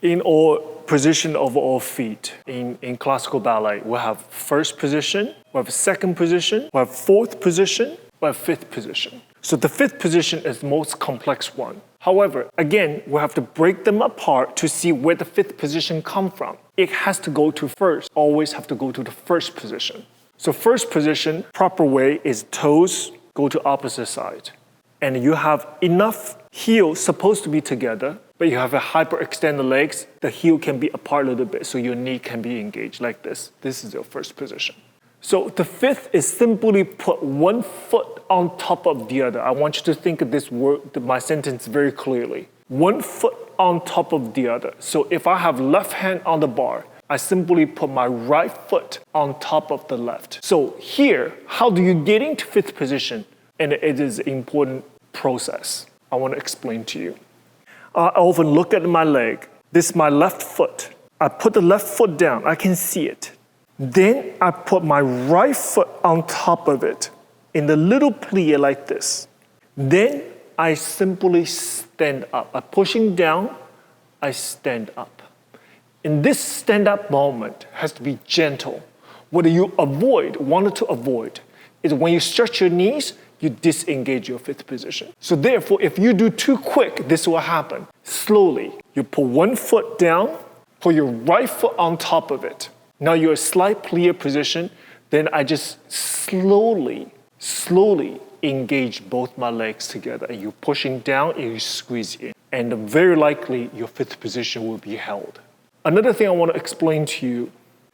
In our position of our feet in classical ballet, we have first position, we have second position, we have fourth position, we have fifth position. So the fifth position is the most complex one. However, again, we have to break them apart to see where the fifth position comes from. It has to go to first, always have to go to the first position. So first position, proper way is toes go to opposite side. And you have enough heel supposed to be together, but you have a hyperextended legs, the heel can be apart a little bit, so your knee can be engaged like this. This is your first position. So the fifth is simply put one foot on top of the other. I want you to think of this word, my sentence very clearly. One foot on top of the other. So if I have left hand on the bar, I simply put my right foot on top of the left. So here, how do you get into fifth position? And it is an important process I want to explain to you. I often look at my leg. This is my left foot. I put the left foot down. I can see it. Then I put my right foot on top of it in the little plie like this. Then I simply stand up. I'm pushing down, I stand up. In this stand-up moment has to be gentle. What you wanted to avoid, is when you stretch your knees, you disengage your fifth position. So therefore, if you do too quick, this will happen. Slowly, you put one foot down, put your right foot on top of it. Now you're a slight plie position, then I just slowly engage both my legs together. And you're pushing down and you squeeze in. And very likely, your fifth position will be held. Another thing I want to explain to you,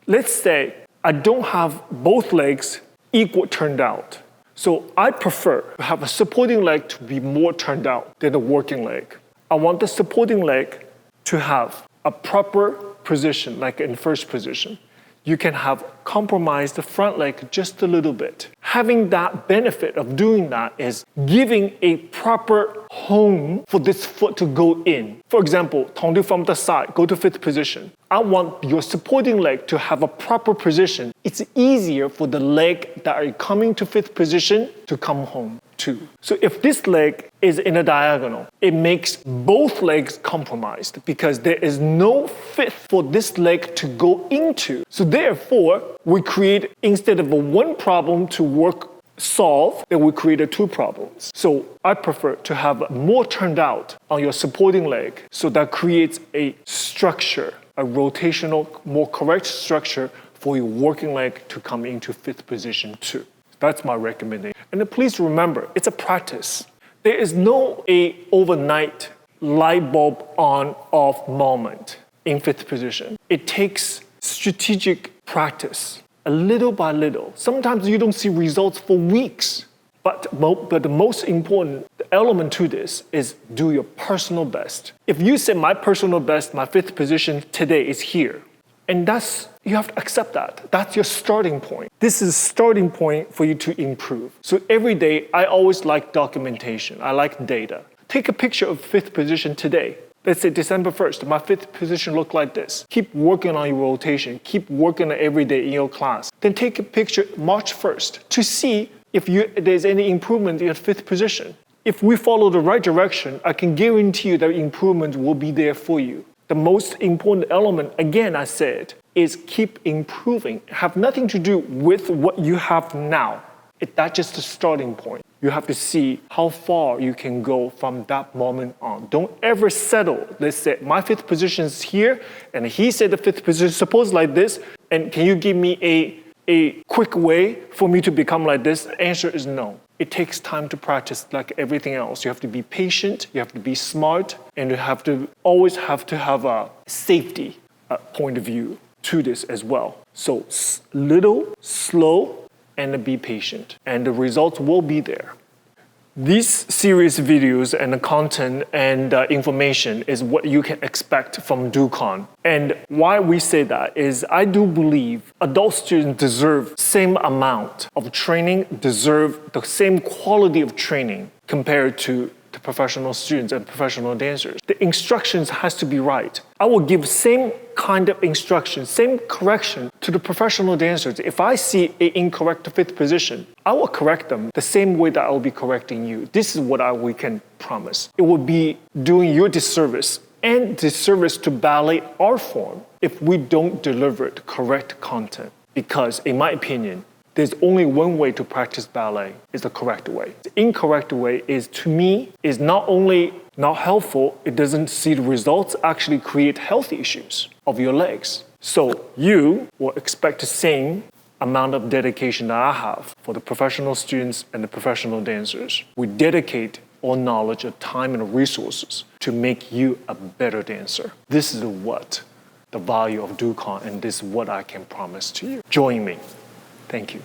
let's say I don't have both legs equal turned out. So I prefer to have a supporting leg to be more turned out than a working leg. I want the supporting leg to have a proper position, like in first position. You can have compromised the front leg just a little bit. Having that benefit of doing that is giving a proper home for this foot to go in. For example, tendu from the side, go to fifth position. I want your supporting leg to have a proper position. It's easier for the leg that are coming to fifth position to come home too. So if this leg is in a diagonal, it makes both legs compromised because there is no fifth for this leg to go into. So therefore, we create, instead of a one problem to solve, then we created two problems. So I prefer to have more turned out on your supporting leg, so that creates a structure, a rotational, more correct structure for your working leg to come into fifth position too. That's my recommendation. And then please remember, it's a practice. There is no overnight light bulb on-off moment in fifth position. It takes strategic practice, a little by little. Sometimes you don't see results for weeks. But the most important element to this is do your personal best. If you say my personal best, my fifth position today is here, and you have to accept that. That's your starting point. This is a starting point for you to improve. So every day, I always like documentation. I like data. Take a picture of fifth position today. Let's say December 1st, my fifth position looked like this. Keep working on your rotation. Keep working on every day in your class. Then take a picture March 1st to see if there's any improvement in your fifth position. If we follow the right direction, I can guarantee you that improvement will be there for you. The most important element, again, I said, is keep improving. Have nothing to do with what you have now. That's just the starting point. You have to see how far you can go from that moment on. Don't ever settle. Let's say my fifth position is here, and he said the fifth position is supposed like this, and can you give me a quick way for me to become like this? The answer is no. It takes time to practice like everything else. You have to be patient, you have to be smart, and you always have to have a safety point of view to this as well. So little, slow, and be patient, and the results will be there. These series videos and the content and information is what you can expect from DoCon. And why we say that is I do believe adult students deserve same amount of training, deserve the same quality of training compared to the professional students and professional dancers. The instructions has to be right. I will give same kind of instruction, same correction to the professional dancers. If I see an incorrect fifth position, I will correct them the same way that I will be correcting you. This is what we can promise. It will be doing your disservice and disservice to ballet art form if we don't deliver the correct content. Because in my opinion, there's only one way to practice ballet, is the correct way. The incorrect way is, to me, is not only not helpful, it doesn't see the results, actually create health issues of your legs. So you will expect the same amount of dedication that I have for the professional students and the professional dancers. We dedicate all knowledge, of time, and resources to make you a better dancer. This is what the value of DoCon, and this is what I can promise to you. Join me. Thank you.